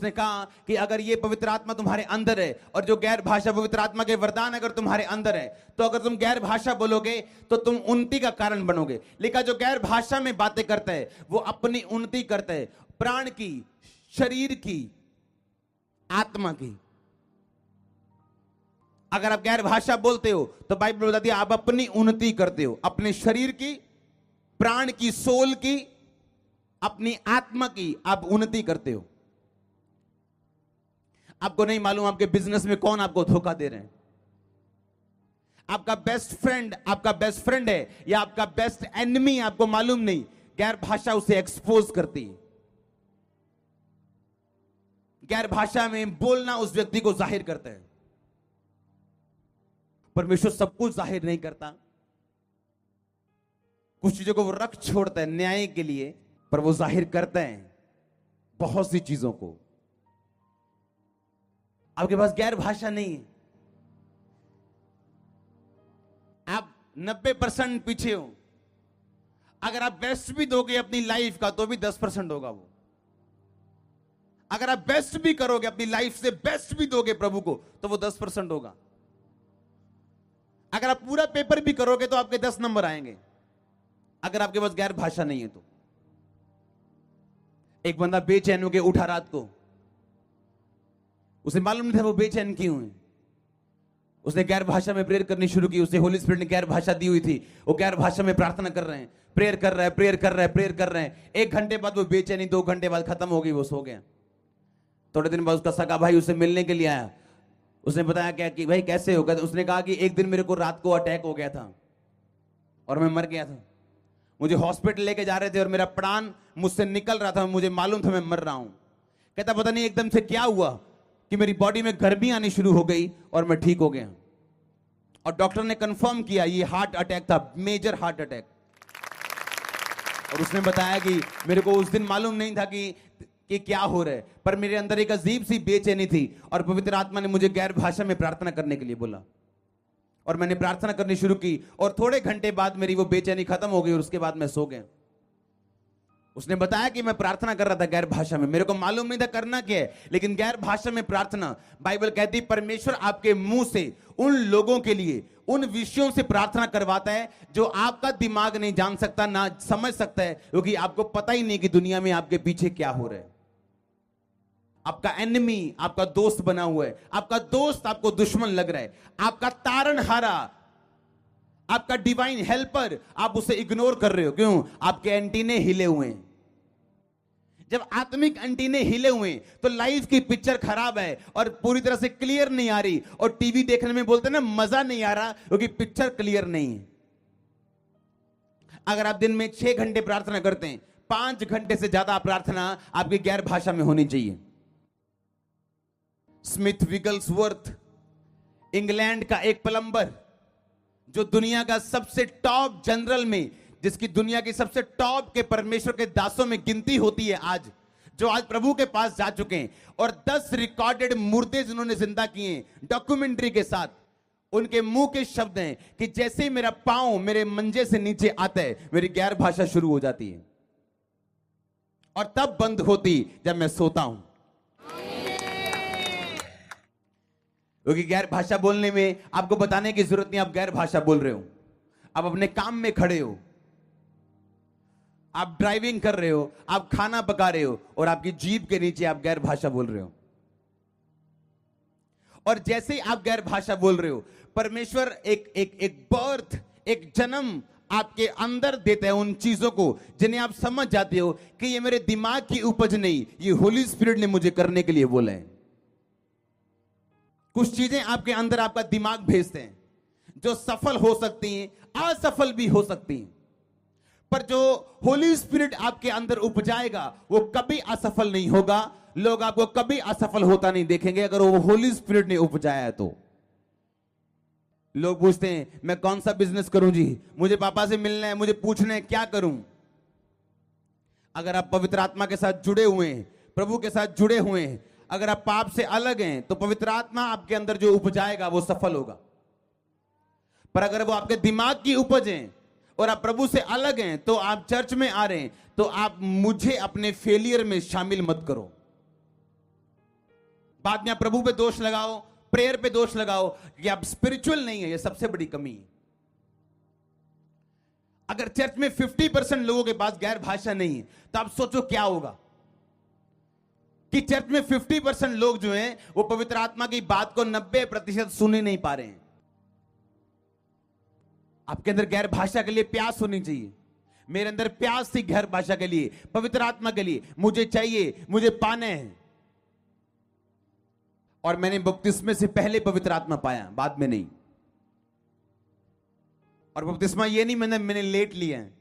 उसने कहा कि अगर ये पवित्र आत्मा तुम्हारे अंदर है और जो गैर भाषा पवित्र आत्मा के वरदान अगर तुम्हारे अंदर है, तो अगर तुम गैर भाषा बोलोगे तो तुम उन्नति का कारण बनोगे। लेकिन जो गैर भाषा में बातें करता है वो अपनी उन्नति करता है, प्राण की, शरीर की, आत्मा की। अगर आप गैर भाषा बोलते हो तो बाइबल बताती है आप अपनी उन्नति करते हो, अपने शरीर की, प्राण की, सोल की, अपनी आत्मा की आप उन्नति करते हो। आपको नहीं मालूम आपके बिजनेस में कौन आपको धोखा दे रहे हैं। आपका बेस्ट फ्रेंड है या आपका बेस्ट एनिमी, आपको मालूम नहीं। गैर भाषा उसे एक्सपोज करती है। गैर भाषा में बोलना उस व्यक्ति को जाहिर करता है। परमेश्वर सब कुछ जाहिर नहीं करता, कुछ चीजों को वो रख छोड़ता है न्याय के लिए, पर वो जाहिर करता है बहुत सी चीजों को। आपके पास गैर भाषा नहीं है, आप 90% पीछे हो। अगर आप बेस्ट भी दोगे अपनी लाइफ का तो भी 10% होगा वो। अगर आप बेस्ट भी करोगे अपनी लाइफ से, बेस्ट भी दोगे प्रभु को, तो वो 10% होगा। अगर आप पूरा पेपर भी करोगे तो आपके 10 नंबर आएंगे, अगर आपके पास गैर भाषा नहीं है तो। एक बंदा बेचैन होकर उठा रात को, उसे मालूम नहीं था वो बेचैन क्यों है। उसने गैर भाषा में प्रेयर करनी शुरू की। उसे होली स्पिरिट ने गैर भाषा दी हुई थी। वो गैर भाषा में प्रार्थना कर रहे हैं, प्रेयर कर रहे हैं। 1 घंटे बाद वो बेचैनी 2 घंटे बाद खत्म हो गई, वो सो गया। थोड़े दिन बाद उसका सगा भाई उसे मिलने के लिए आया। उसने बताया क्या कि भाई कैसे हो गया। उसने कहा कि एक दिन मेरे को रात को अटैक हो गया था और मैं मर गया था। मुझे हॉस्पिटल लेके जा रहे थे और मेरा प्राण मुझसे निकल रहा था, मुझे मालूम था मैं मर रहा हूं। कहता पता नहीं एकदम से क्या हुआ कि मेरी बॉडी में गर्मी आनी शुरू हो गई और मैं ठीक हो गया। और डॉक्टर ने कंफर्म किया ये हार्ट अटैक था, मेजर हार्ट अटैक। और उसने बताया कि मेरे को उस दिन मालूम नहीं था कि क्या हो रहा है, पर मेरे अंदर एक अजीब सी बेचैनी थी और पवित्र आत्मा ने मुझे गैर भाषा में प्रार्थना करने के लिए बोला और मैंने प्रार्थना करनी शुरू की और थोड़े घंटे बाद मेरी वो बेचैनी खत्म हो गई और उसके बाद मैं सो गया। उसने बताया कि मैं प्रार्थना कर रहा था गैर भाषा में, मेरे को मालूम नहीं था करना क्या है, लेकिन गैर भाषा में प्रार्थना, बाइबल कहती है परमेश्वर आपके मुंह से उन लोगों के लिए उन विषयों से प्रार्थना करवाता है जो आपका दिमाग नहीं जान सकता, ना समझ सकता है, क्योंकि आपको पता ही नहीं कि दुनिया में आपके पीछे क्या हो रहा है। आपका एनिमी आपका दोस्त बना हुआ है, आपका दोस्त आपको दुश्मन लग रहा है, आपका तारणहारा, आपका डिवाइन हेल्पर, आप उसे इग्नोर कर रहे हो। क्यों? आपके एंटीने हिले हुए हैं। जब आत्मिक एंटीने हिले हुए हैं तो लाइफ की पिक्चर खराब है और पूरी तरह से क्लियर नहीं आ रही। और टीवी देखने में बोलते हैं ना मजा नहीं आ रहा, क्योंकि पिक्चर क्लियर नहीं है। अगर आप दिन में 6 घंटे प्रार्थना करते हैं, 5 घंटे से ज्यादा प्रार्थना आपकी गैर भाषा में होनी चाहिए। स्मिथ विगल्सवर्थ, इंग्लैंड का एक प्लम्बर, जो दुनिया का सबसे टॉप जनरल में, जिसकी दुनिया की सबसे टॉप के परमेश्वर के दासों में गिनती होती है आज, जो आज प्रभु के पास जा चुके हैं और 10 रिकॉर्डेड मुर्दे जिन्होंने जिंदा किए हैं डॉक्यूमेंट्री के साथ, उनके मुंह के शब्द हैं कि जैसे ही मेरा पांव मेरे मंजे से नीचे आता है मेरी गैर भाषा शुरू हो जाती है और तब बंद होती जब मैं सोता हूं। क्योंकि गैर भाषा बोलने में आपको बताने की जरूरत नहीं, आप गैर भाषा बोल रहे हो। आप अपने काम में खड़े हो, आप ड्राइविंग कर रहे हो, आप खाना पका रहे हो और आपकी जीभ के नीचे आप गैर भाषा बोल रहे हो। और जैसे ही आप गैर भाषा बोल रहे हो, परमेश्वर एक बर्थ, एक जन्म आपके अंदर देता है उन चीजों को जिन्हें आप समझ जाते हो कि ये मेरे दिमाग की उपज नहीं, ये होली स्पिरिट ने मुझे करने के लिए बोला है। कुछ चीजें आपके अंदर आपका दिमाग भेजते हैं जो सफल हो सकती हैं, असफल भी हो सकती हैं, पर जो होली स्पिरिट आपके अंदर उपजाएगा वो कभी असफल नहीं होगा। लोग आपको कभी असफल होता नहीं देखेंगे अगर वो होली स्पिरिट ने उपजाया है तो। लोग पूछते हैं मैं कौन सा बिजनेस करूं जी, मुझे पापा से मिलना है, मुझे पूछना है क्या करूं। अगर आप पवित्र आत्मा के साथ जुड़े हुए हैं, प्रभु के साथ जुड़े हुए हैं, अगर आप पाप से अलग हैं तो पवित्र आत्मा आपके अंदर जो उपजाएगा वो सफल होगा। पर अगर वो आपके दिमाग की उपज है और आप प्रभु से अलग हैं, तो आप चर्च में आ रहे हैं, तो आप मुझे अपने फेलियर में शामिल मत करो। बाद में आप प्रभु पे दोष लगाओ, प्रेयर पे दोष लगाओ कि आप स्पिरिचुअल नहीं है। ये सबसे बड़ी कमी है। अगर चर्च में 50% लोगों के पास गैर भाषा नहीं है तो आप सोचो क्या होगा कि चर्च में 50% लोग जो हैं वो पवित्र आत्मा की बात को 90% सुन ही नहीं पा रहे हैं। आपके अंदर गैर भाषा के लिए प्यास होनी चाहिए। मेरे अंदर प्यास थी गैर भाषा के लिए, पवित्र आत्मा के लिए। मुझे चाहिए, मुझे पाने हैं। और मैंने बपतिस्मे से पहले पवित्र आत्मा पाया, बाद में नहीं। और बपतिस्मा ये नहीं मैंने लेट लिया है।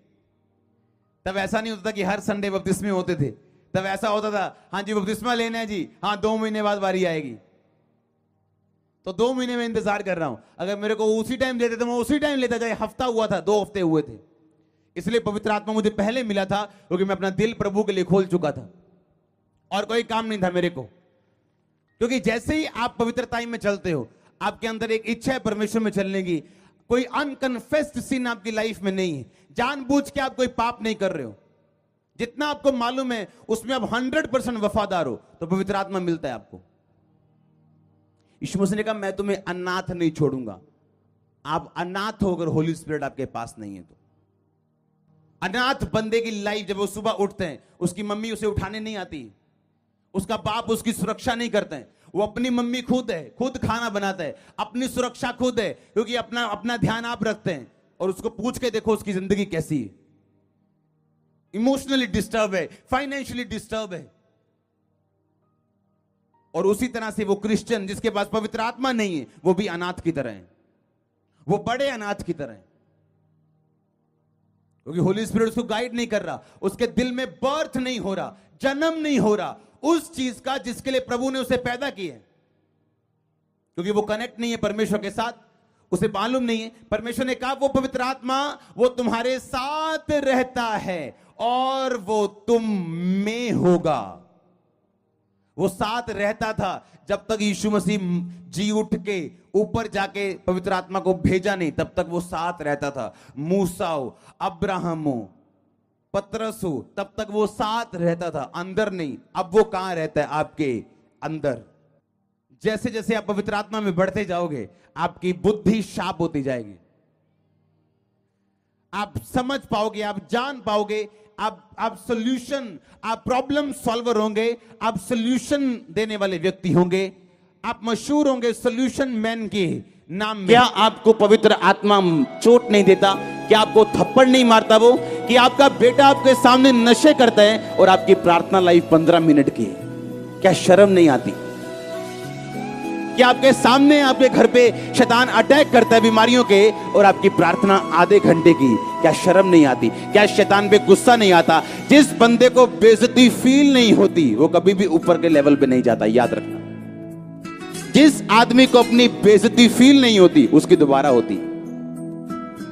तब ऐसा नहीं होता था कि हर संडे बपतिस्मे होते थे। तब ऐसा होता था, हाँ जी बपतिस्मा लेना है जी, हाँ 2 महीने बाद बारी आएगी। तो 2 महीने में इंतजार कर रहा हूं। अगर मेरे को उसी टाइम देते तो मैं उसी टाइम लेता, चाहे हफ्ता हुआ था, 2 हफ्ते हुए थे। इसलिए पवित्र आत्मा मुझे पहले मिला था क्योंकि मैं अपना दिल प्रभु के लिए खोल चुका था और कोई काम नहीं था मेरे को। क्योंकि जैसे ही आप पवित्रता में चलते हो, आपके अंदर एक इच्छा है परमेश्वर में चलने की। कोई अनकन्फेस्ड सिन आपकी लाइफ में नहीं है। जानबूझ के आप कोई पाप नहीं कर रहे हो। जितना आपको मालूम है उसमें आप 100% वफादार हो, तो पवित्र आत्मा मिलता है आपको। यीशु मसीह ने कहा मैं तुम्हें अनाथ नहीं छोड़ूंगा। आप अनाथ हो अगर होली स्पिरिट आपके पास नहीं है तो। अनाथ बंदे की लाइफ, जब वो सुबह उठते हैं, उसकी मम्मी उसे उठाने नहीं आती, उसका बाप उसकी सुरक्षा नहीं करते हैं। वो अपनी मम्मी खुद है, खुद खाना बनाता है, अपनी सुरक्षा खुद है, क्योंकि अपना ध्यान आप रखते हैं। और उसको पूछ के देखो उसकी जिंदगी कैसी है। इमोशनली डिस्टर्ब है, फाइनेंशियली डिस्टर्ब है। और उसी तरह से वो क्रिश्चियन जिसके पास पवित्र आत्मा नहीं है, वो भी अनाथ की तरह है। वो बड़े अनाथ की तरह है, क्योंकि होली स्पिरिट उसको गाइड नहीं कर रहा। उसके दिल में बर्थ नहीं हो रहा, जन्म नहीं हो रहा उस चीज का जिसके लिए प्रभु ने उसे पैदा किया है। क्योंकि वो कनेक्ट नहीं है परमेश्वर के साथ, उसे मालूम नहीं है। परमेश्वर ने कहा वो पवित्र आत्मा वो तुम्हारे साथ रहता है और वो तुम में होगा। वो साथ रहता था जब तक यीशु मसीह जी उठ के ऊपर जाके पवित्र आत्मा को भेजा नहीं, तब तक वो साथ रहता था। मूसा हो, अब्राहम हो, पतरस हो, तब तक वो साथ रहता था, अंदर नहीं। अब वो कहां रहता है? आपके अंदर। जैसे जैसे आप पवित्र आत्मा में बढ़ते जाओगे, आपकी बुद्धि शार्प होती जाएगी। आप समझ पाओगे, आप जान पाओगे, आप सॉल्यूशन, आप प्रॉब्लम सॉल्वर होंगे, आप सॉल्यूशन देने वाले व्यक्ति होंगे, आप मशहूर होंगे सॉल्यूशन मैन के नाम में। क्या आपको पवित्र आत्मा चोट नहीं देता? क्या आपको थप्पड़ नहीं मारता वो? कि आपका बेटा आपके सामने नशे करता है और आपकी प्रार्थना लाइफ 15 मिनट की है, क्या शर्म नहीं आती? कि आपके सामने आपके घर पे शैतान अटैक करता है बीमारियों के और आपकी प्रार्थना आधे घंटे की, क्या शर्म नहीं आती? क्या शैतान पे गुस्सा नहीं आता? जिस बंदे को बेइज्जती फील नहीं होती वो कभी भी ऊपर के लेवल पे नहीं जाता, याद रखना। जिस आदमी को अपनी बेइज्जती फील नहीं होती उसकी दोबारा होती।